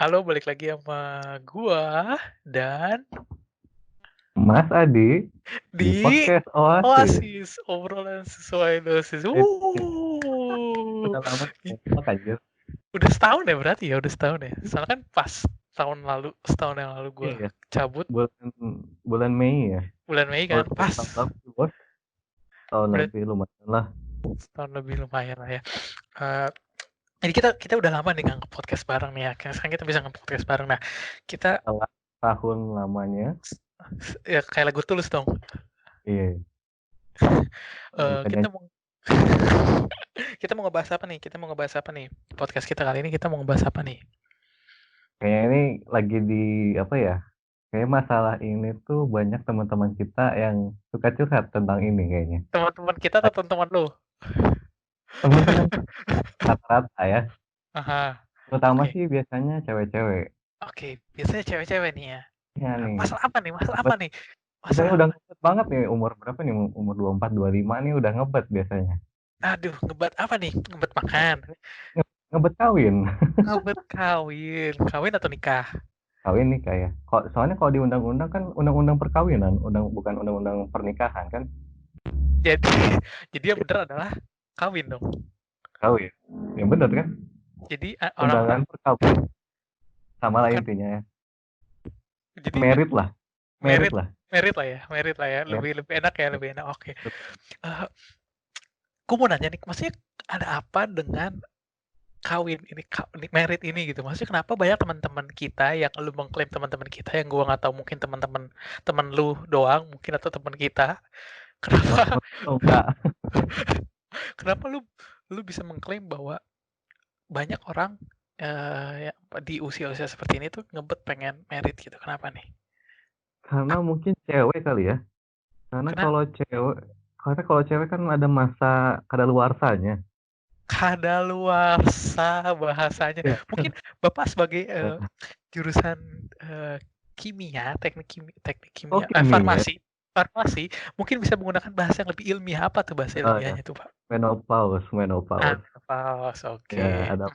Halo, balik lagi sama gua dan Mas Adi di di podcast Oasis. Oasis, obrolan sesuai dosis. Eh, udah lama I- nggak anjir. Udah setahun ya berarti ya, udah setahun ya. Soalnya kan pas setahun yang lalu gua Iya, cabut bulan bulan Mei ya. bulan Mei Kalau kan, udah pas. tahun lalu bos, tahun Udah lebih lumayan lah. setahun lebih lumayan lah ya. Eh, jadi kita udah lama nih nggak nge-podcast bareng nih ya. Sekarang kita bisa nge-podcast bareng. Nah, kita Setelah tahun lamanya, ya kayak lagu Tulus dong. iya, Kita bukannya mau kita mau ngebahas apa nih? Kita mau ngebahas apa nih? Podcast kita kali ini kita mau ngebahas apa nih? kayaknya ini lagi di apa ya? Kayak masalah ini tuh banyak teman-teman kita yang suka curhat tentang ini kayaknya. Teman-teman kita atau teman-teman lu? Teman-teman rata-rata ya, Aha, terutama oke. sih biasanya cewek-cewek. Oke, biasanya cewek-cewek nih ya. Ya nih, Masalah apa nih? Masalah apa nih? biasanya Masalah udah apa? ngebet banget nih umur berapa nih umur 24 25 nih udah ngebet biasanya. Aduh, ngebet apa nih? Ngebet makan. Ngebet kawin. Ngebet kawin. Kawin atau nikah? Kawin nih kayak kok soalnya kalau di undang-undang kan undang-undang perkawinan bukan undang-undang pernikahan kan. Jadi jadi yang bener adalah kawin dong. Kawin yang bener kan, Jadi orang-orang undangan perkawinan sama lah bukan intinya ya, jadi merit lah, merit merit lah. merit lah ya, merit lah ya. Merit, Lebih lebih enak ya, merit. lebih enak. Oke. Eh, Gue mau nanya nih, maksudnya ada apa dengan kawin ini, merit ini gitu? Maksudnya kenapa banyak teman-teman kita yang lu mengklaim teman-teman kita yang gua nggak tahu mungkin teman-teman teman lu doang mungkin atau teman kita. Oh, Kenapa oh, enggak. kenapa lu lu bisa mengklaim bahwa banyak orang yang di usia-usia seperti ini tuh ngebet pengen merit gitu. Kenapa nih? Karena Ap- mungkin cewek kali ya, karena Kenapa? kalau cewek kan ada masa kadaluarsanya Kadaluarsa bahasanya. ya. Mungkin Bapak sebagai Eh, jurusan kimia, teknik oh kimia, kimia. farmasi, farmasi, mungkin bisa menggunakan bahasa yang lebih ilmiah. Apa tuh bahasa Oh ya, ilmiahnya tuh, Pak? menopause Ah, menopause. menopause, Ya, oke.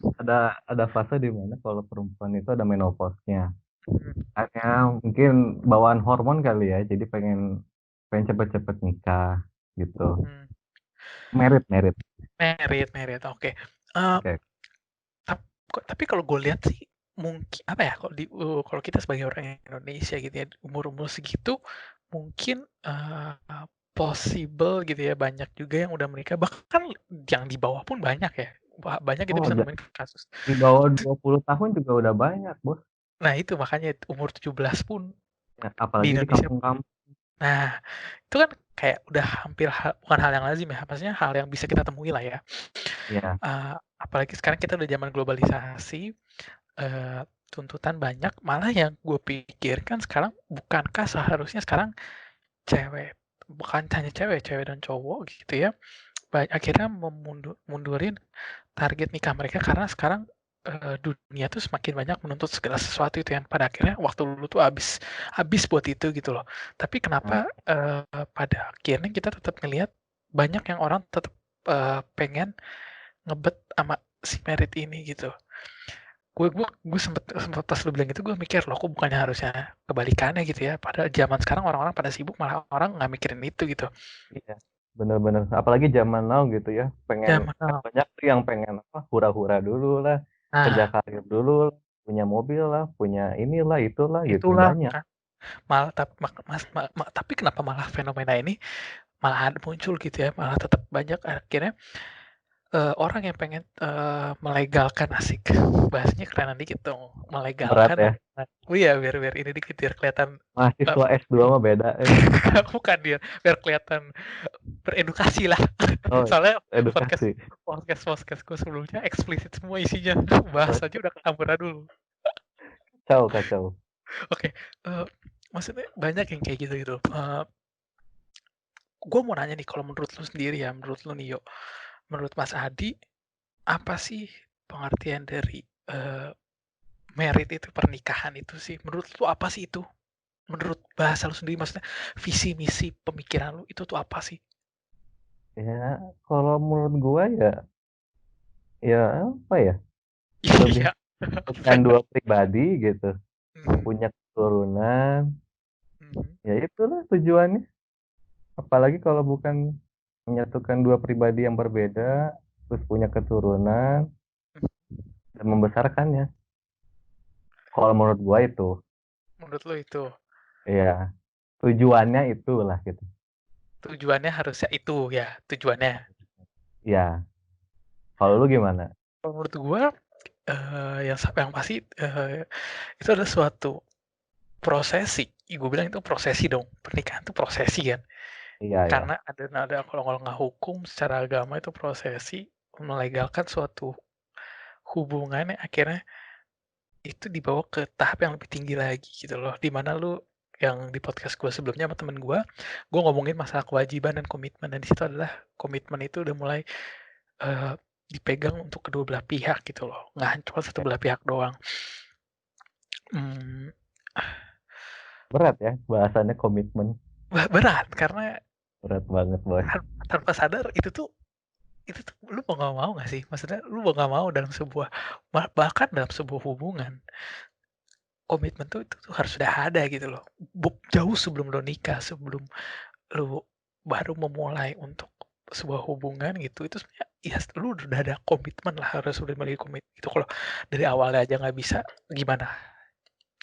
ada fase di mana kalau perempuan itu ada menopause-nya. Hmm, Hanya mungkin bawaan hormon kali ya, jadi pengen pengen cepet-cepet nikah gitu. hmm. Merit, merit. Merit, merit, oke. Eh, Oke. tapi kalau gue lihat sih mungkin apa ya kalau kita sebagai orang Indonesia gitu ya umur-umur segitu mungkin possible gitu ya banyak juga yang udah menikah bahkan yang di bawah pun banyak ya banyak kita Oh, bisa nemuin kasus. di bawah 20 tahun juga udah banyak, Bos. Nah itu makanya umur 17 pun Ya, di apalagi di Indonesia. kampung-kampung. Nah itu kan kayak udah hampir bukan hal yang lazim ya maksudnya hal yang bisa kita temui lah ya. Ya, Apalagi sekarang kita udah zaman globalisasi. Tuntutan banyak, malah yang gue pikirkan sekarang bukankah seharusnya sekarang cewek bukan hanya cewek, cewek dan cowok gitu ya, akhirnya mundurin target nikah mereka karena sekarang, dunia tuh semakin banyak menuntut segala sesuatu itu yang pada akhirnya waktu dulu tuh habis habis buat itu gitu loh. Tapi nah, kenapa, pada akhirnya kita tetap ngelihat banyak yang orang tetap, pengen ngebet sama si merit ini gitu. Gue sempet sempet pas lu bilang itu gue mikir, "Loh kok bukannya harusnya kebalikannya gitu ya?" Padahal zaman sekarang orang-orang pada sibuk malah orang nggak mikirin itu gitu. iya. Bener-bener. Apalagi zaman now gitu ya, pengen Zaman kan now. banyak tuh yang pengen apa hura-hura dulu lah, kerja Nah, karir dulu lah, punya mobil lah, punya inilah itulah gitu itulah banyak. kan malah tapi kenapa malah fenomena ini malah muncul gitu ya, malah tetap banyak akhirnya, orang yang pengen, melegalkan asik, bahasanya kerenan dikit dong, Berat melegalkan ya. hubungan. Oh iya, biar biar ini dikit, biar kelihatan, eee, Mahasiswa S2 mah beda. bukan dia, biar kelihatan beredukasi lah. Oh, Soalnya podcast edukasi. podcast podcast gue sebelumnya eksplisit semua isinya, bahasanya udah amburadul. Kacau, kacau. Oke, maksudnya banyak yang kayak gitu gitu. Gue mau nanya nih, kalau menurut lu sendiri ya, menurut lu nih, Yok, menurut Mas Adi, apa sih pengertian dari merit itu, pernikahan itu sih? Menurut lu apa sih itu? Menurut bahasa lu sendiri, maksudnya visi misi pemikiran lu itu tuh apa sih? Ya, kalau menurut gua ya, ya apa ya? Lebih Iya, bukan dua pribadi gitu, Mhm, punya keturunan, mhm, ya itulah tujuannya. Apalagi kalau bukan menyatukan dua pribadi yang berbeda, terus punya keturunan mhm. dan membesarkannya. Kalau menurut gua itu, Menurut lo itu ya tujuannya itulah gitu. tujuannya harusnya itu ya, tujuannya. Ya, kalau lu gimana? Kalau menurut gua, yang pasti, itu adalah suatu prosesi, gue bilang itu prosesi dong, pernikahan itu prosesi kan. Iya ya, Karena ada kalau nggak hukum secara agama itu prosesi melegalkan suatu hubungan yang akhirnya itu dibawa ke tahap yang lebih tinggi lagi gitu loh. Di mana lu yang di podcast gue sebelumnya sama temen gue ngomongin masalah kewajiban dan komitmen dan di situ adalah komitmen itu udah mulai eh, dipegang untuk kedua belah pihak gitu loh, nggak cuma satu belah pihak doang. Hmm, berat ya bahasannya komitmen, berat karena berat banget boy. tanpa sadar itu tuh lu mau nggak mau nggak sih? Maksudnya lu mau nggak mau dalam sebuah bahkan dalam sebuah hubungan komitmen tuh itu tuh harus sudah ada gitu loh. Jauh sebelum lo nikah, sebelum lu baru memulai untuk sebuah hubungan gitu, itu sebenarnya ya lu udah ada komitmen lah, harus udah memiliki komitmen itu. Kalau dari awalnya aja nggak bisa, gimana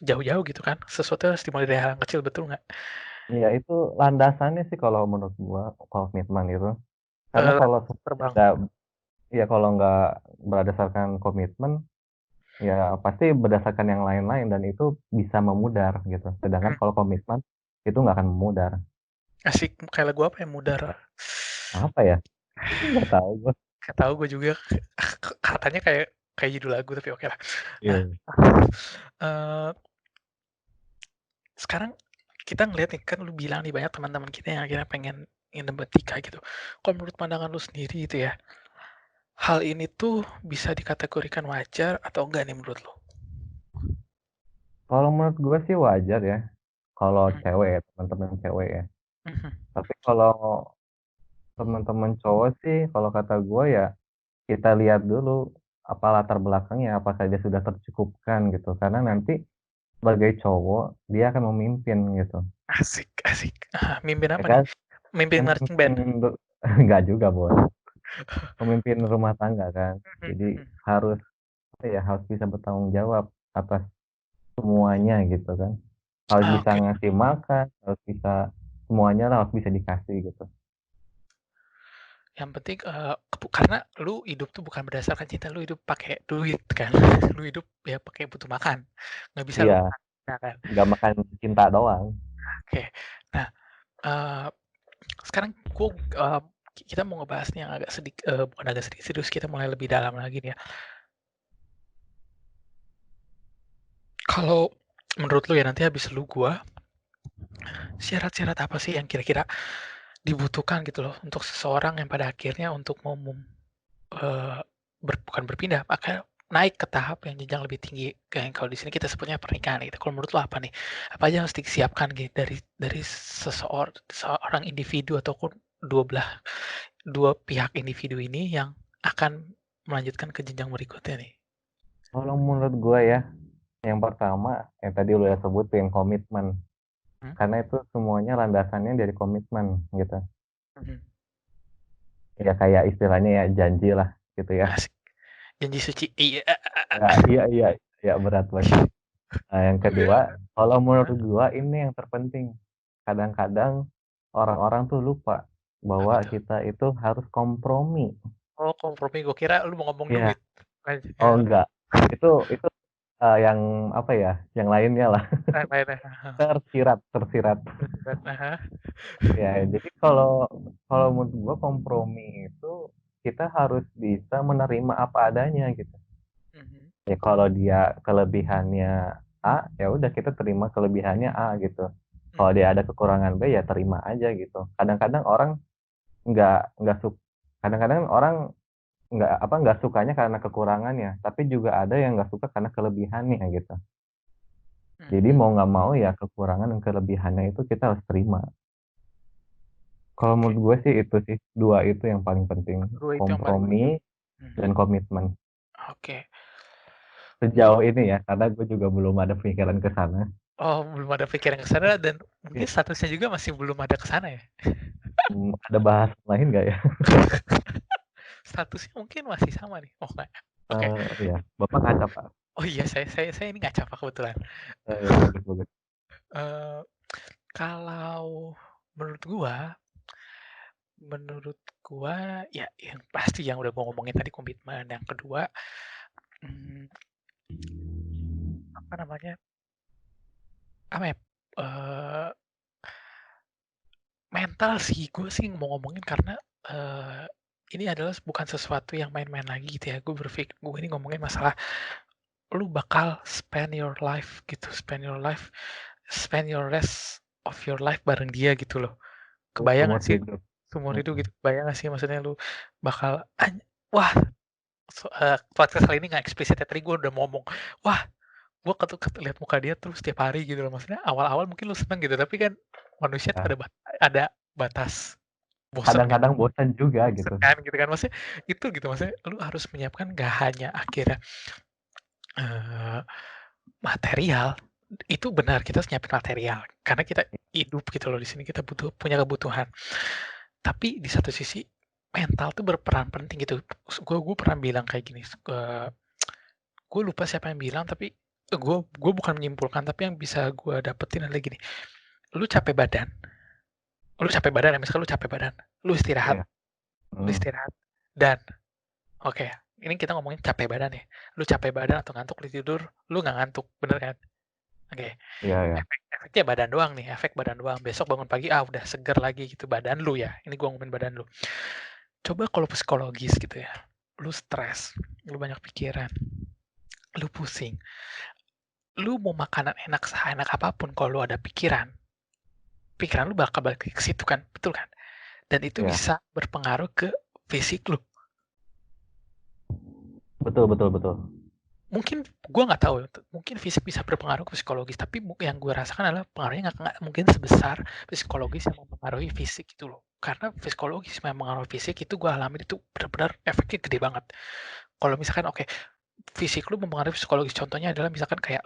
jauh-jauh gitu kan, sesuatu harus dimulai dari hal yang kecil, betul nggak? Iya itu landasannya sih kalau menurut gua komitmen itu. Karena Eh, kalau terbang. nggak, ya kalau nggak berdasarkan komitmen, ya pasti berdasarkan yang lain-lain dan itu bisa memudar gitu. Sedangkan Hmm, kalau komitmen itu nggak akan memudar. asik kayak lagu apa ya, Mudar. Apa ya? Nggak tahu gua. Nggak tahu gue juga, katanya kayak kayak judul lagu tapi oke lah. Nah, Iya. eh, sekarang kita ngeliat nih kan lu bilang nih banyak teman-teman kita yang akhirnya pengen ingin bertikah gitu. Kalau menurut pandangan lu sendiri itu ya, hal ini tuh bisa dikategorikan wajar atau enggak nih menurut lo? Kalau menurut gue sih wajar ya. Kalau Mhm, cewek ya, teman-teman cewek ya. mhm, Tapi kalau teman-teman cowok sih, kalau kata gue ya kita lihat dulu apa latar belakangnya, apa saja sudah tercukupkan gitu. Karena nanti sebagai cowok dia akan memimpin gitu. asik asik. Mimpin Ya apa nih? kan? Mimpin marching band? Memimpin enggak juga bos. Pemimpin rumah tangga kan. Mhm, Jadi mhm. harus apa ya harus bisa bertanggung jawab atas semuanya gitu kan. Harus bisa Oke. ngasih makan, harus bisa semuanya lah harus bisa dikasih gitu. Yang penting, karena lu hidup tuh bukan berdasarkan cinta, lu hidup pakai duit kan. Lu hidup ya pakai butuh makan, nggak bisa lu Iya, makan, ya kan? nggak makan cinta doang. Oke. Nah, eee, sekarang kita mau ngebahas nih yang agak bukan agak sedikit serius, kita mulai lebih dalam lagi nih ya. Kalau menurut lu ya nanti habis lu gua, syarat-syarat apa sih yang kira-kira dibutuhkan gitu loh untuk seseorang yang pada akhirnya untuk mau eee, bukan berpindah, maka naik ke tahap yang jenjang lebih tinggi, kayak kalau di sini kita sebutnya pernikahan gitu. Kalau menurut lo apa nih? Apa aja yang harus disiapkan gitu dari seorang individu ataupun dua pihak individu ini yang akan melanjutkan ke jenjang berikutnya nih? Kalau menurut gue ya, yang pertama yang tadi lu ya sebutin komitmen. Mhm, Karena itu semuanya landasannya dari komitmen gitu. mhm. Ya kayak istilahnya ya janji lah gitu ya. Asik, janji suci. Iya. Ya, iya, iya, ya berat banget. Nah, yang kedua, kalau menurut gua ini yang terpenting. Kadang-kadang orang-orang tuh lupa bahwa Apa tuh? kita itu harus kompromi. Oh, kompromi, gue kira lu mau ngomong Ya, duit. oh enggak. Itu yang apa ya? Yang lainnya lah. Lain-lainnya. Tersirat, tersirat. Heeh. Ya, jadi kalau kalau menurut gua kompromi itu kita harus bisa menerima apa adanya gitu. Mhm, Ya kalau dia kelebihannya A, ya udah kita terima kelebihannya A gitu. Kalau dia mhm. ada kekurangan B ya terima aja gitu. Kadang-kadang orang nggak suka. Kadang-kadang orang nggak sukanya karena kekurangannya, tapi juga ada yang nggak suka karena kelebihannya gitu. Jadi Mhm, mau nggak mau ya kekurangan dan kelebihannya itu kita harus terima. Kalau oke. menurut gue sih itu sih dua itu yang paling penting, 2 itu yang paling kompromi mhm, dan komitmen. oke. sejauh ini ya, karena gue juga belum ada pikiran ke sana. Oh, belum ada pikiran ke sana dan mungkin statusnya juga masih belum ada ke sana ya? Ada bahas lain nggak ya? Statusnya mungkin masih sama nih? Oh, enggak. Oke. Ya, Bapak ngaca Pak. Oh iya, saya ini ngaca Pak kebetulan. Ya, bagus bagus. Eee, Kalau menurut gua menurut gua ya yang pasti yang udah gua ngomongin tadi komitmen, yang kedua, mmm, apa namanya, apa ya, eee, mental sih, gue sih mau ngomongin karena, eee, ini adalah bukan sesuatu yang main-main lagi gitu ya, gue ini ngomongin masalah lu bakal spend your life gitu, spend your rest of your life bareng dia gitu loh. Kebayang Seumur nggak sih hidup. seumur hidup Mm-mm. gitu, kebayang nggak sih maksudnya lu bakal wah, podcast kali ini nggak eksplisit ya, tadi gue udah ngomong, wah gue lihat muka dia terus setiap hari gitu loh, maksudnya awal-awal mungkin lu seneng gitu, tapi kan manusia tuh Ya, ada batas bosennya, kadang-kadang bosan juga bosen gitu. kan gitu kan, maksudnya itu gitu, maksudnya lu harus menyiapkan nggak hanya akhirnya, eee, material, itu benar kita harus nyiapin material, karena kita hidup gitu loh di sini, kita punya kebutuhan. Tapi di satu sisi mental tuh berperan penting gitu. Gue pernah bilang kayak gini, gue lupa siapa yang bilang tapi gue bukan menyimpulkan tapi yang bisa gue dapetin adalah gini, lu capek badan, ya misalkan lu capek badan, lu istirahat, Iya. lu Mm. istirahat dan oke, ini kita ngomongin capek badan ya, lu capek badan atau ngantuk lu tidur, lu nggak ngantuk, bener kan? Oke, Iya ya. efeknya badan doang nih, efek badan doang. Besok bangun pagi, udah seger lagi gitu badan lu ya. Ini gua ngomongin badan lu. Coba kalau psikologis gitu ya, lu stres, lu banyak pikiran, lu pusing, lu mau makanan enak seenak apapun kalau lu ada pikiran lu bakal balik ke situ kan, betul kan? Dan itu Iya. bisa berpengaruh ke fisik lu. Betul betul betul. Mungkin gua nggak tahu ya, mungkin fisik bisa berpengaruh ke psikologis, tapi yang gue rasakan adalah pengaruhnya nggak mungkin sebesar psikologis yang mempengaruhi fisik itu loh. Karena psikologis yang mempengaruhi fisik itu gue alami itu benar-benar efeknya gede banget. Kalau misalkan oke, fisik lu mempengaruhi psikologis, contohnya adalah misalkan kayak,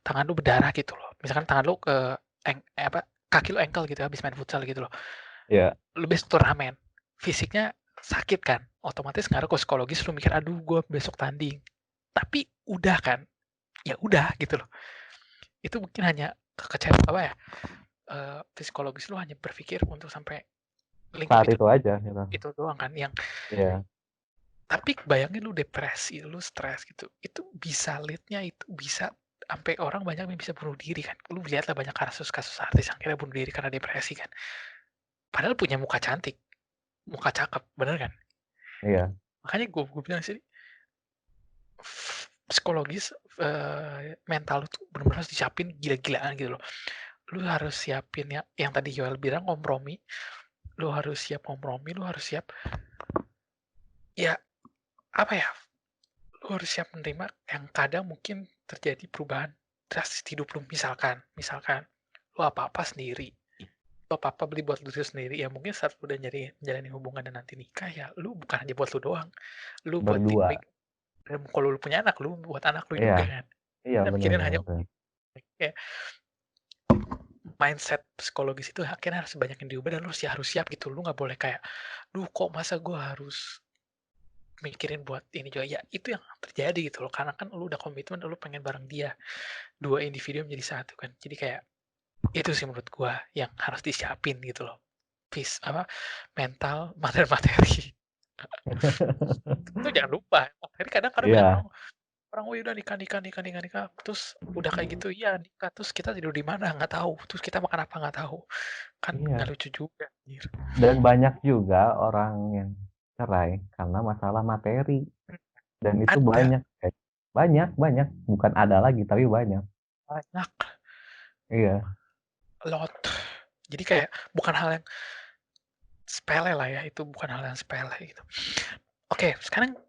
tangan lu berdarah gitu loh, misalkan tangan lu kaki lu engkel gitu ya habis main futsal gitu loh, Iya. lu besok turnamen, fisiknya sakit kan, otomatis ngaruh ke psikologis, lu mikir, "Aduh gue besok tanding." Tapi udah kan, ya udah gitu loh. Itu mungkin hanya kekecewaan apa ya, psikologis lu hanya berpikir untuk sampai lingkup Saat itu aja gitu. itu doang kan yang Iya. tapi bayangin lu depresi, lu stres gitu, itu bisa lead-nya itu bisa sampai orang banyak yang bisa bunuh diri kan. Lu lihatlah banyak kasus-kasus artis yang akhirnya bunuh diri karena depresi kan. Padahal punya muka cantik, muka cakep, bener kan? Iya. Makanya gue bilang sih, psikologis, mental lu tuh bener-bener harus disiapin gila-gilaan gitu loh. Lu harus siapin ya yang tadi Yoel bilang kompromi, lu harus siap kompromi, lu harus siap ya apa ya, lu harus siap menerima yang kadang mungkin terjadi perubahan drastis di hidup lu. Misalkan lu apa-apa sendiri, lu apa-apa beli buat lu sendiri, ya mungkin saat lu udah menjalani hubungan dan nanti nikah ya lu bukan hanya buat lu doang, lu buat Berdua. dan kalau lu punya anak, lu buat anak lu Iya. juga kan. Iya Kita benar mikirin benar hanya benar. kayak mindset psikologis itu akhirnya harus banyak yang diubah dan lu harus siap gitu. Lu nggak boleh kayak, "Duh kok masa gue harus mikirin buat ini juga." Ya itu yang terjadi gitu loh, karena kan lu udah komitmen, lu pengen bareng dia. Dua individu menjadi satu kan. Jadi kayak itu sih menurut gua yang harus disiapin gitu loh. Apa, mental, materi. Itu jangan lupa, materi kadang-kadang banyak Iya. orang orang, "Wih udah nikah nikah nikah nikah nikah," terus udah kayak gitu iya nikah, terus kita tidur di mana nggak tahu, terus kita makan apa nggak tahu. Kan nggak Iya. lucu juga anjir. Dan banyak juga orang yang cerai karena masalah materi. Dan itu Ada, banyak. Banyak, banyak. Bukan ada lagi, tapi banyak. banyak, Iya. lot. Jadi kayak bukan hal yang sepele lah ya, itu bukan hal yang sepele gitu. Oke, sekarang,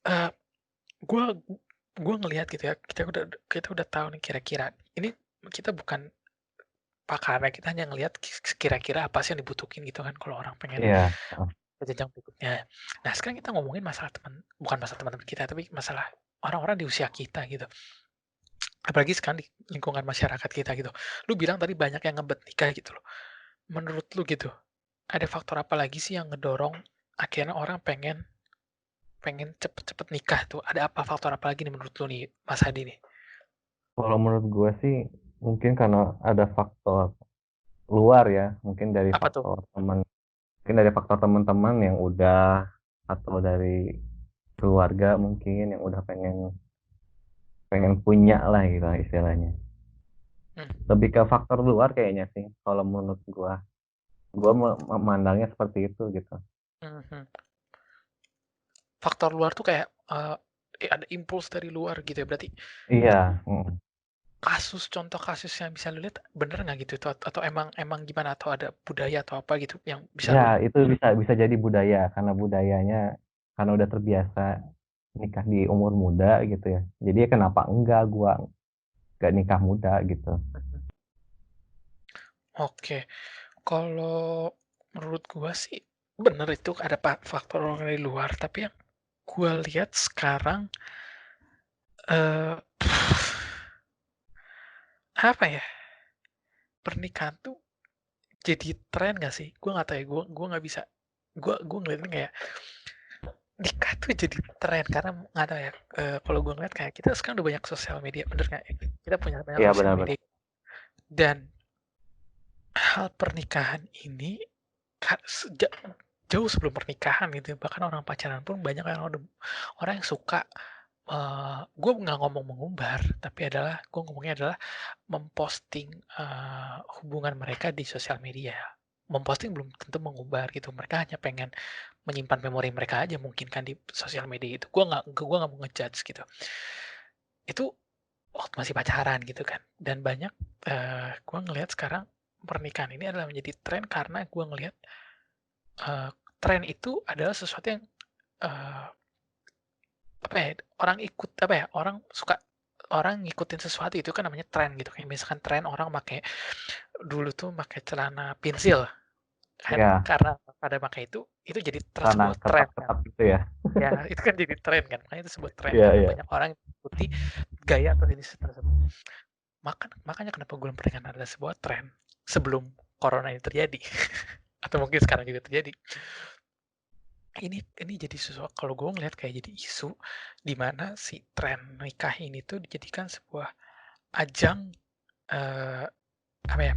eee Gua gua ngelihat gitu ya, kita udah tahu nih kira-kira, ini kita bukan pakarnya, kita hanya ngelihat kira-kira apa sih yang dibutuhin gitu kan kalau orang pengen Iya. ke jenjang berikutnya. Nah, sekarang kita ngomongin masalah bukan masalah teman-teman kita, tapi masalah orang-orang di usia kita gitu. Apalagi sekarang di lingkungan masyarakat kita gitu. Lu bilang tadi banyak yang ngebet nikah gitu loh. Menurut lu gitu, ada faktor apa lagi sih yang ngedorong akhirnya orang pengen pengen cepet-cepet nikah tuh? Ada apa faktor apa lagi nih menurut lu nih, Mas Hadi nih? Kalau menurut gue sih mungkin karena ada faktor luar ya, mungkin dari Apa tuh? faktor teman, mungkin dari faktor teman-teman yang udah, atau dari keluarga mungkin yang udah pengen pengen punya lah gitu lah istilahnya. Hmm, Lebih ke faktor luar kayaknya sih kalau menurut gua memandangnya seperti itu gitu. mhm. Faktor luar tuh kayak, ada impuls dari luar gitu ya berarti? Iya, mm. Contoh kasus yang bisa lu lihat bener nggak gitu? Atau emang emang gimana? Atau ada budaya atau apa gitu yang bisa Ya lu itu bisa bisa jadi budaya karena budayanya karena udah terbiasa nikah di umur muda gitu ya. Jadi ya kenapa enggak gua nggak nikah muda gitu. oke. Kalau menurut gua sih bener itu ada faktor orang dari luar, tapi yang gua lihat sekarang, eee, apa ya, pernikahan tuh jadi tren nggak sih? Gua nggak tahu ya, gua nggak bisa gua ngeliatnya kayak nikah tuh jadi tren karena nggak tahu ya, kalau gua ngeliat kayak kita sekarang udah banyak sosial media, bener nggak? Kita punya banyak Iya sosial benar-benar. media dan hal pernikahan ini sejak jauh sebelum pernikahan gitu ya, bahkan orang pacaran pun banyak yang orang yang suka, gue nggak ngomong mengumbar, tapi gue ngomongnya adalah memposting, hubungan mereka di sosial media. Memposting belum tentu mengumbar gitu, mereka hanya pengen menyimpan memori mereka aja mungkin kan di sosial media itu. Gue nggak mau ngejudge gitu. Itu waktu masih pacaran gitu kan, dan banyak, gue ngelihat sekarang pernikahan ini adalah menjadi tren karena gue ngelihat, tren itu adalah sesuatu yang, eee, apa ya, orang ikut apa ya, orang ngikutin sesuatu itu kan namanya tren gitu, kayak misalkan tren orang dulu tuh pakai celana pensil, kan Iya, karena pada pakai itu jadi karena sebuah tren kan. ketat-ketat gitu ya. Ya, itu kan jadi tren kan, makanya itu sebuah tren Iya, karena iya. banyak orang yang mengikuti gaya atau jenis tersebut. Makanya kenapa gue bilang pernikahan adalah sebuah tren sebelum corona ini terjadi atau mungkin sekarang juga terjadi. Ini jadi sesuatu kalau gue ngelihat kayak jadi isu di mana si tren nikah ini tuh dijadikan sebuah ajang, eee, apa ya,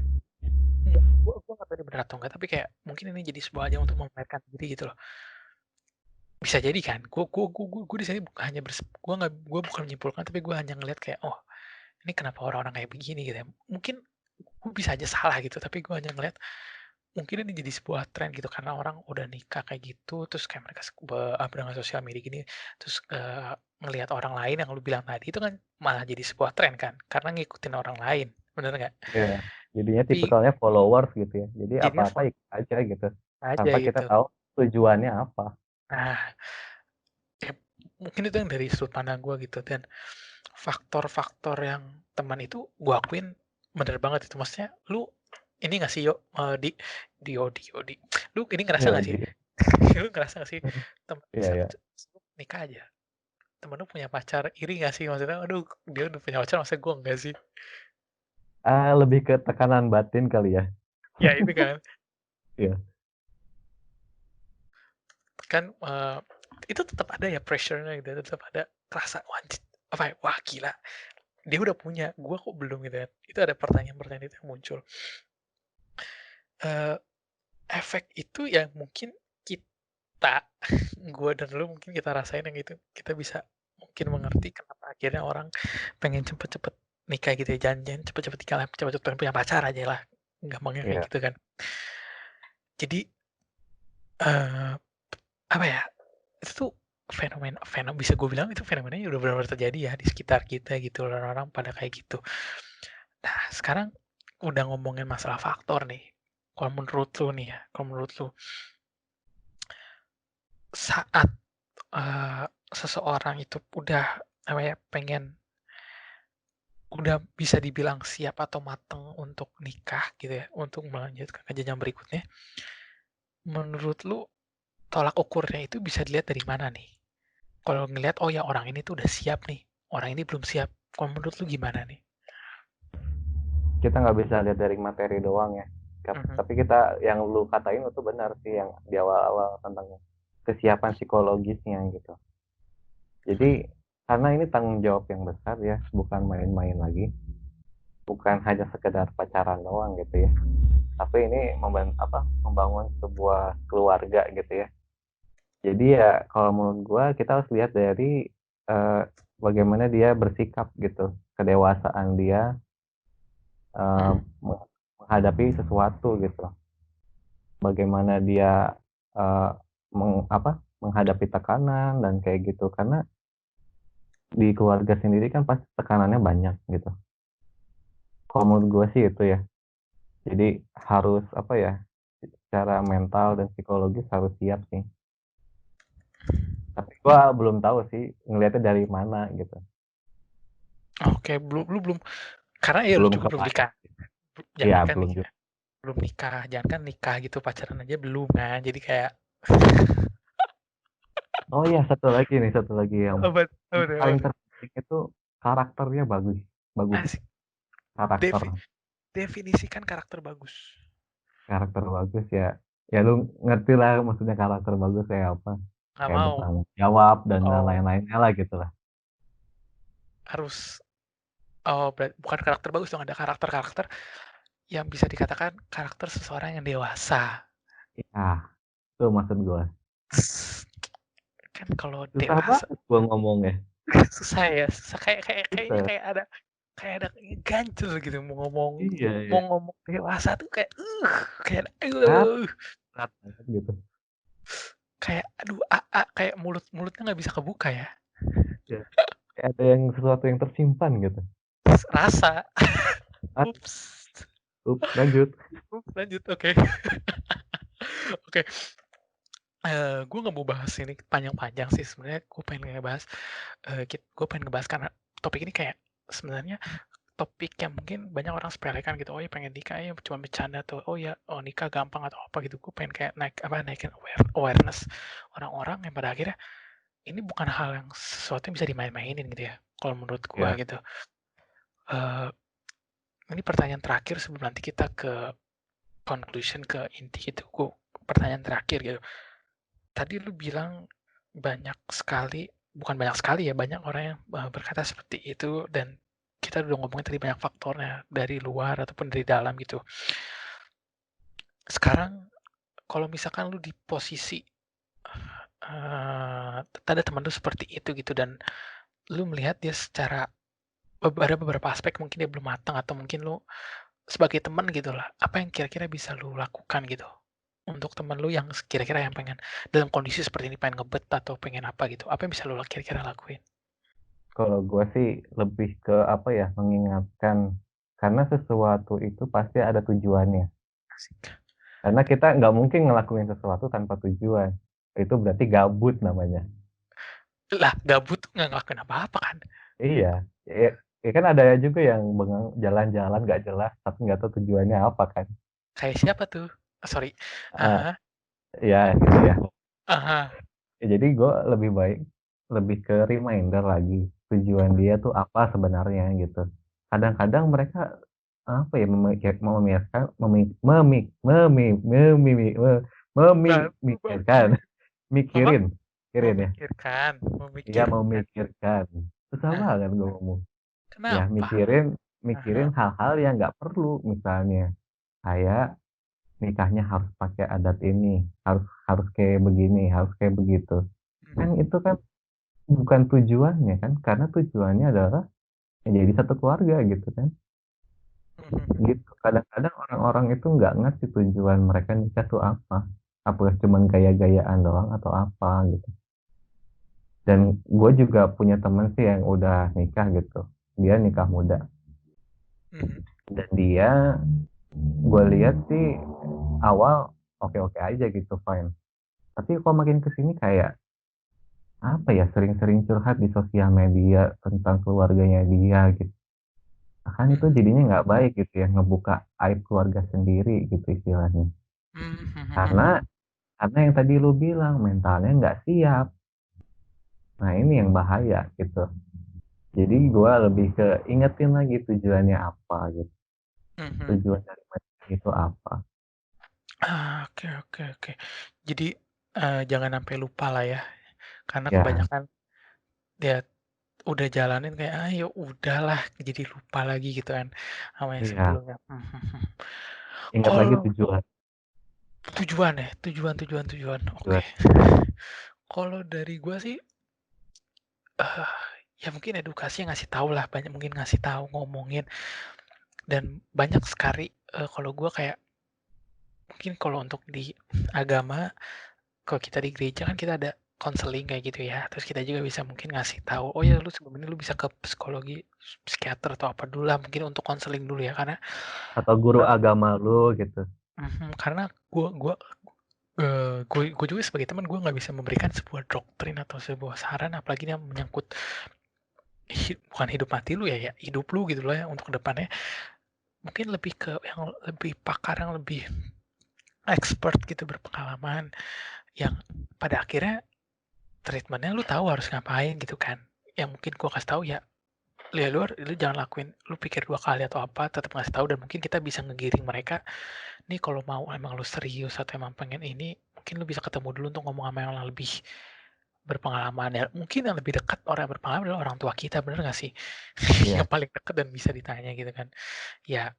gue nggak tahu ini benar atau enggak, tapi kayak mungkin ini jadi sebuah ajang untuk memamerkan diri gitu loh. Bisa jadi kan, gue di sini hanya gue bukan menyimpulkan, tapi gue hanya ngelihat kayak, "Oh, ini kenapa orang-orang kayak begini?" Gitu ya. Mungkin gue bisa aja salah gitu, tapi gue hanya ngelihat mungkin ini jadi sebuah tren gitu karena orang udah nikah kayak gitu, terus kayak mereka dengan sosial media gini, terus, ngelihat orang lain yang lu bilang tadi itu kan malah jadi sebuah tren kan, karena ngikutin orang lain, bener nggak? Iya. Jadinya Tapi tipikalnya followers gitu ya. Jadi jadinya apa-apa ikut aja gitu. aja Tanpa kita gitu. tahu tujuannya apa. Nah, ya mungkin itu yang dari sudut pandang gue gitu dan faktor-faktor yang teman itu gue akuin bener banget itu, maksudnya lu ini nggak sih, Di, lu ini ngerasa Iya, nggak sih? di Lu ngerasa nggak sih temen iya, iya. nikah aja, temen lu punya pacar, iri nggak sih? Maksudnya, aduh dia udah punya pacar masa gue enggak sih? Lebih ke tekanan batin kali ya. Ya itu kan, Iya. kan, itu tetap ada ya pressure-nya gitu, tetap ada rasa wajib apa ya, wah gila, dia udah punya, gue kok belum gitu kan. Itu ada pertanyaan-pertanyaan itu yang muncul. Eee, efek itu yang mungkin kita, gue dan lu mungkin kita rasain yang itu, kita bisa mungkin mengerti kenapa akhirnya orang pengen cepet-cepet nikah gitu ya, janjian cepet-cepet nikah lah, cepet-cepet pengen punya pacar aja lah, gampangnya kayak Iya. gitu kan. Jadi, eee, apa ya, itu tuh bisa gue bilang itu fenomenanya udah benar-benar terjadi ya di sekitar kita gitu, orang-orang pada kayak gitu. Nah, sekarang udah ngomongin masalah faktor nih, kalau menurut lu, saat, seseorang itu udah, apa ya, udah bisa dibilang siap atau mateng untuk nikah gitu ya, untuk melanjutkan ke jenjang berikutnya, menurut lu tolak ukurnya itu bisa dilihat dari mana nih? Kalau ngelihat, oh ya orang ini tuh udah siap nih, orang ini belum siap. Kalau menurut lu gimana nih? Kita nggak bisa lihat dari materi doang ya. Mhm. Tapi kita yang lu katain itu benar sih yang di awal-awal tentang kesiapan psikologisnya gitu. Jadi karena ini tanggung jawab yang besar ya, bukan main-main lagi, bukan hanya sekedar pacaran doang gitu ya. Tapi ini membangun sebuah keluarga gitu ya. Jadi ya kalau menurut gua kita harus lihat dari eh, bagaimana dia bersikap gitu, kedewasaan dia eh, Mhm. menghadapi sesuatu gitu. Bagaimana dia eh, menghadapi tekanan dan kayak gitu. Karena di keluarga sendiri kan pasti tekanannya banyak gitu. Kalau menurut gue sih itu ya. Jadi harus apa ya, secara mental dan psikologis harus siap sih. Tapi gue belum tahu sih ngelihatnya dari mana gitu. Oke, belum lu belum karena ya lu Belum juga belum kebayang. nikah. Iya Jangankan belum nih, juga. belum nikah, jangankan nikah gitu, pacaran aja belum kan. Jadi kayak Oh iya satu lagi apa yang apa paling apa terpenting itu karakternya bagus, bagus asik. karakter, Definisikan karakter bagus. karakter bagus ya. Ya lu ngerti lah maksudnya karakter bagus kayak apa, Nggak kayak mau. bertanggung jawab dan Oh, lain-lainnya lah gitu lah. harus bukan karakter bagus dong, ada karakter-karakter yang bisa dikatakan karakter seseorang yang dewasa. Ya itu maksud gue. Kan kalau Susah dewasa banget gue ngomongnya. susah ya, susah kayaknya Susah. kayak ada ganjel gitu mau ngomong Iya mau iya. ngomong dewasa tuh kayak kayak Berat, berat banget gitu. kayak aduh kayak mulutnya nggak bisa kebuka ya. Ya. Kayak ada yang sesuatu yang tersimpan gitu. Rasa. Ah, Ups. lanjut. Lanjut, oke. Oke, gue nggak mau bahas ini panjang-panjang sih sebenarnya. Gue pengen ngebahas, gue pengen ngebahas karena topik ini kayak sebenarnya topik yang mungkin banyak orang sepelekan gitu. Oh ya pengen nikah ya cuma bercanda tuh. Oh ya, oh nikah gampang atau apa gitu. Gue pengen kayak naikin awareness orang-orang yang pada akhirnya ini bukan hal yang sesuatu yang bisa dimain-mainin gitu ya. Kalau menurut gue Ya. gitu. Eh, ini pertanyaan terakhir sebelum nanti kita ke conclusion ke inti gitu. Gue pertanyaan terakhir gitu. Tadi lu bilang banyak sekali, bukan banyak sekali ya, banyak orang yang berkata seperti itu dan kita udah ngomongin tadi banyak faktornya dari luar ataupun dari dalam gitu. Sekarang kalau misalkan lu di posisi ada teman lu seperti itu gitu dan lu melihat dia secara ada beberapa aspek mungkin dia belum matang atau mungkin lu sebagai teman gitu lah, apa yang kira-kira bisa lu lakukan gitu untuk teman lu yang kira-kira yang pengen dalam kondisi seperti ini pengen ngebet atau pengen apa gitu, apa yang bisa lu kira-kira lakuin? Kalau gue sih lebih ke apa ya, mengingatkan karena sesuatu itu pasti ada tujuannya. Asik. Karena kita nggak mungkin ngelakuin sesuatu tanpa tujuan. Itu berarti gabut namanya. Lah, gabut tuh nggak ngelakuin apa-apa kan? Iya, ya, ya kan ada juga yang jalan-jalan nggak jelas tapi nggak tahu tujuannya apa kan. Kayak siapa tuh? Sorry. Ah, Ah, ya gitu ya. ah, Ya, jadi gue lebih ke reminder lagi tujuan dia tuh apa sebenarnya gitu. Kadang-kadang mereka apa ya memikirkan Nah, memikirkan apa? mikirin mikirin ya. Memikirkan, Iya memikirkan. memikirkan. Susah Nah, banget gue ngomong. Ya kenapa? mikirin Ah, hal-hal yang nggak perlu, misalnya kayak nikahnya harus pakai adat ini, harus harus kayak begini, harus kayak begitu. Kan mhm, itu kan bukan tujuannya kan, karena tujuannya adalah menjadi satu keluarga gitu kan. mhm, Gitu. Kadang-kadang orang-orang itu nggak ngerti tujuan mereka nikah tuh apa. Apakah cuma gaya-gayaan doang atau apa gitu. Dan gue juga punya temen sih yang udah nikah gitu. Dia nikah muda. mhm, Dan dia, gue lihat sih awal oke-oke aja gitu, fine. Tapi kok makin kesini kayak apa ya, sering-sering curhat di sosial media tentang keluarganya dia gitu. Nah, kan itu mhm, jadinya nggak baik gitu ya, ngebuka aib keluarga sendiri gitu istilahnya. mhm, mhm, Karena mhm. karena yang tadi lu bilang mentalnya nggak siap. Nah ini yang bahaya gitu. Jadi gue lebih ke ingetin lagi tujuannya apa gitu. Mhm. Tujuan dari mereka itu apa. Oke oke oke. Jadi, jangan sampai lupa lah ya, karena Ya, kebanyakan ya udah jalanin kayak, "Ah, ya udahlah," jadi lupa lagi gitu kan sama yang iya. sebelumnya. Ingat lagi Kalau tujuan. tujuan ya, tujuan, oke. Tujuan. Kalau dari gua sih, eee, ya mungkin edukasi ngasih tahu lah, banyak mungkin ngasih tahu, ngomongin, dan banyak sekali, kalau gua kayak mungkin kalau untuk di agama, kalau kita di gereja kan kita ada konseling kayak gitu ya, terus kita juga bisa mungkin ngasih tahu, "Oh ya lu sebenarnya lu bisa ke psikologi, psikiater atau apa dulu lah," mungkin untuk konseling dulu ya, karena Atau guru eee, agama lu gitu. karena gue juga sebagai teman gue nggak bisa memberikan sebuah doktrin atau sebuah saran apalagi yang menyangkut bukan hidup mati lu ya hidup lu gitu loh ya untuk kedepannya mungkin lebih ke yang lebih pakar yang lebih expert gitu berpengalaman yang pada akhirnya treatmentnya lu tahu harus ngapain gitu kan yang mungkin gua kasih tahu ya lu jangan lakuin lu pikir 2 kali atau apa tetap ngasih tahu dan mungkin kita bisa ngegiring mereka nih kalau mau emang lu serius atau emang pengen ini mungkin lu bisa ketemu dulu untuk ngomong sama yang lebih berpengalaman ya, mungkin yang lebih dekat orang yang berpengalaman adalah orang tua kita, bener nggak sih? Yang Iya, paling dekat dan bisa ditanya gitu kan. Ya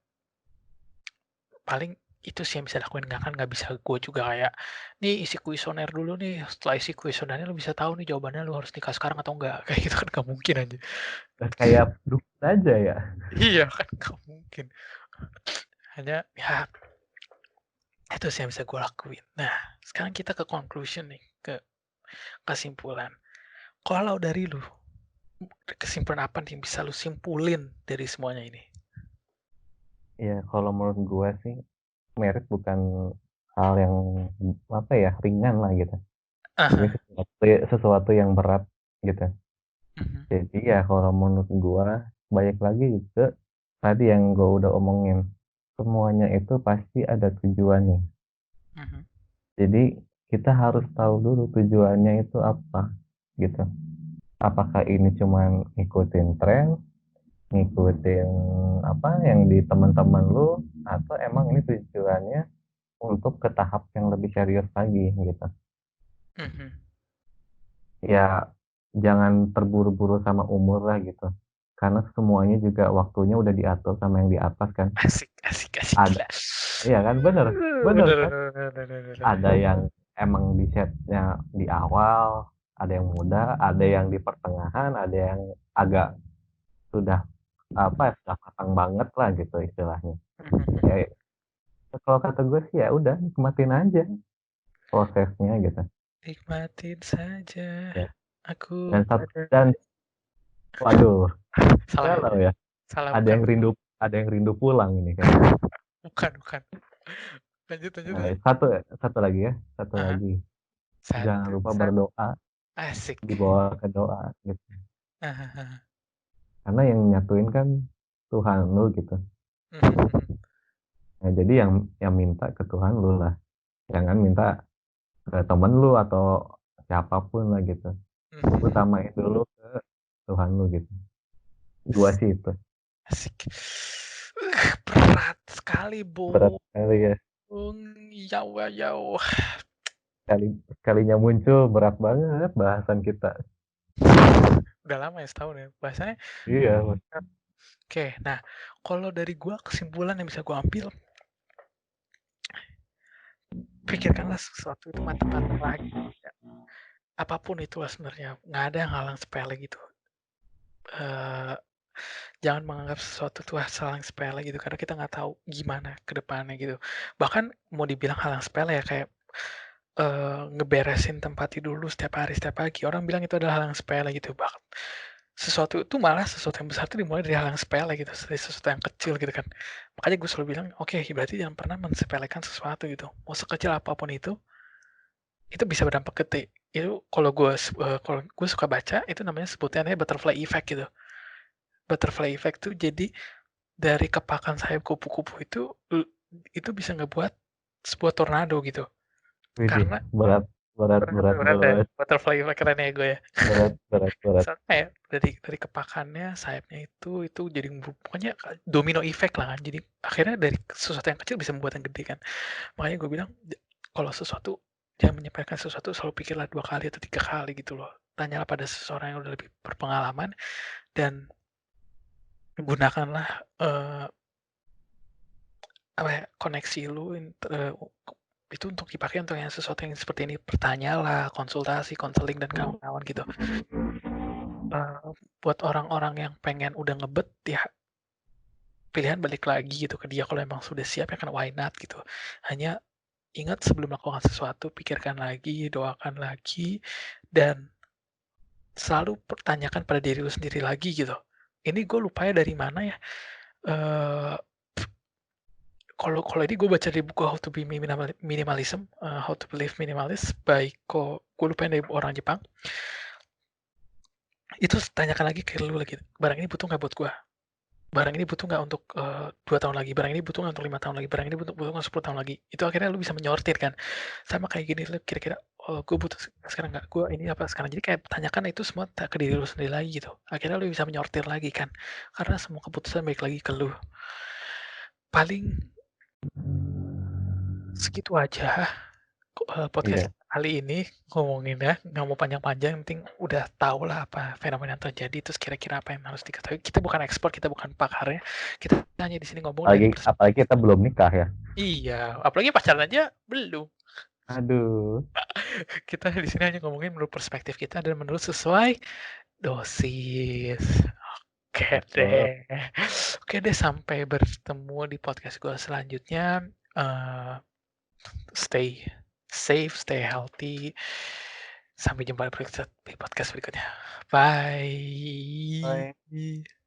paling itu sih yang bisa dilakuin, nggak bisa gue juga kayak, "Nih isi kuesioner dulu nih, setelah isi kuesionernya lu bisa tahu nih jawabannya lu harus nikah sekarang atau enggak." Kayak gitu kan nggak mungkin anjir. kayak dukun aja ya. Iya kan nggak mungkin. Hanya ya itu sih yang bisa gue lakuin. Nah, sekarang kita ke conclusion nih, ke kesimpulan. Kalau dari lu, kesimpulan apa nih yang bisa lu simpulin dari semuanya ini? Iya, kalau menurut gua sih merit bukan hal yang apa ya, ringan lah gitu. Tapi Ah. sesuatu yang berat gitu. Mhm. Jadi ya kalau menurut gua balik lagi ke tadi yang gua udah omongin. Semuanya itu pasti ada tujuannya. Mhm. Jadi kita harus tahu dulu tujuannya itu apa gitu. Apakah ini cuman ngikutin tren, ngikutin apa yang di teman-teman lu, atau emang ini tujuannya untuk ke tahap yang lebih serius lagi gitu. Mhm. Ya jangan terburu-buru sama umur lah gitu. Karena semuanya juga waktunya udah diatur sama yang di atas kan. Asik asik asik, Ada, gila. iya kan, bener, bener Bener kan. bener bener bener Ada bener. yang emang di setnya di awal, ada yang muda, ada yang di pertengahan, ada yang agak sudah apa ya, sudah matang banget lah gitu istilahnya. Ya Mhm. kalau kata gue sih ya udah nikmatin aja prosesnya gitu. Nikmatin saja, Ya. aku Dan ada dan waduh, salah galau ya? ya. Salah Ada bukan yang bukan. rindu, ada yang rindu pulang ini kayaknya. Bukan bukan. Lanjut lanjut Nah, lanjut. satu satu lagi ya, satu Ah hah. lagi. Jangan Satu lupa satu. berdoa, Asik. dibawa ke doa gitu. Ah hah ah hah. Karena yang nyatuin kan Tuhan lu gitu. Mhm mhm. Nah, jadi yang minta ke Tuhan lu lah. Jangan minta ke temen lu atau siapapun lah gitu. Mhm mhm. Utamain dulu ke Tuhan lu gitu. Gua sih itu. Asik. Berat sekali, Berat Bung. sekali ya. Yawa yaw. Kali kalinya muncul berat banget bahasan kita. Udah lama ya setahun ya, bahasanya. Iya, Oke, nah kalau dari gua kesimpulan yang bisa gua ambil, pikirkanlah sesuatu itu matang-matang lagi. Ya, apapun itulah sebenarnya, nggak ada yang halang sepele gitu. Eee, jangan menganggap sesuatu itu hal yang sepele gitu, karena kita nggak tahu gimana ke depannya gitu. Bahkan mau dibilang hal yang sepele ya kayak, ngeberesin tempat tidur lu setiap pagi, orang bilang itu adalah hal yang sepele gitu. Sesuatu itu malah sesuatu yang besar itu dimulai dari hal yang sepele gitu, dari sesuatu yang kecil gitu kan. Makanya gue selalu bilang, "Oke, berarti jangan pernah mensepelekan sesuatu gitu, mau sekecil apapun itu bisa berdampak gede." Itu kalau gue suka baca, itu namanya sebutannya butterfly effect gitu. Butterfly effect tuh jadi dari kepakan sayap kupu-kupu itu bisa ngebuat sebuah tornado gitu. widih, Karena berat. berat berat Berat ya, bos, butterfly effect keren ya gue ya. berat berat berat. Soalnya kayak dari kepakannya, sayapnya itu jadi pokoknya domino effect lah kan. Jadi akhirnya dari sesuatu yang kecil bisa membuat yang gede kan. Makanya gue bilang kalau sesuatu jangan menyampaikan sesuatu selalu pikirlah 2 kali atau 3 kali gitu loh. Tanyalah pada seseorang yang udah lebih berpengalaman dan gunakanlah, apa ya, koneksi lu itu untuk dipakai untuk yang sesuatu yang seperti ini. Bertanyalah, konsultasi, konseling dan kawan-kawan gitu. Buat orang-orang yang pengen udah ngebet ya pilihan balik lagi gitu ke dia kalau emang sudah siap ya kan why not gitu. Hanya ingat sebelum melakukan sesuatu pikirkan lagi, doakan lagi, dan selalu pertanyakan pada diri lu sendiri lagi gitu. Ini gue lupanya dari mana ya, eee, kalau ini gue baca di buku How to be Minimalism, How to Live Minimalist by gue lupa dari orang Jepang. Itu tanyakan lagi ke lu lagi, barang ini butuh nggak buat gue? Barang ini butuh nggak untuk 2 tahun lagi, barang ini butuh nggak untuk 5 tahun lagi, barang ini butuh nggak 10 tahun lagi. Itu akhirnya lu bisa menyortir kan. Sama kayak gini lu kira-kira, "Oh gue butuh sekarang nggak? Gue ini apa sekarang?" Jadi kayak tanyakan itu semua ke diri lu sendiri lagi gitu. Akhirnya lu bisa menyortir lagi kan. Karena semua keputusan balik lagi ke lu. Paling segitu aja, podcast Iya, kali ini ngomonginnya, nggak mau panjang-panjang, yang penting udah tau lah apa fenomena yang terjadi, terus kira-kira apa yang harus diketahui. Kita bukan ekspert, kita bukan pakarnya, kita hanya di sini ngomong dari apalagi kita belum nikah ya. iya, apalagi pacaran aja belum. Aduh. Kita di sini hanya ngomongin menurut perspektif kita dan menurut sesuai dosis. Oke Betul. deh. Oke deh, sampai bertemu di podcast gue selanjutnya. Eh, stay safe, stay healthy. Sampai jumpa di podcast berikutnya. Bye. Bye.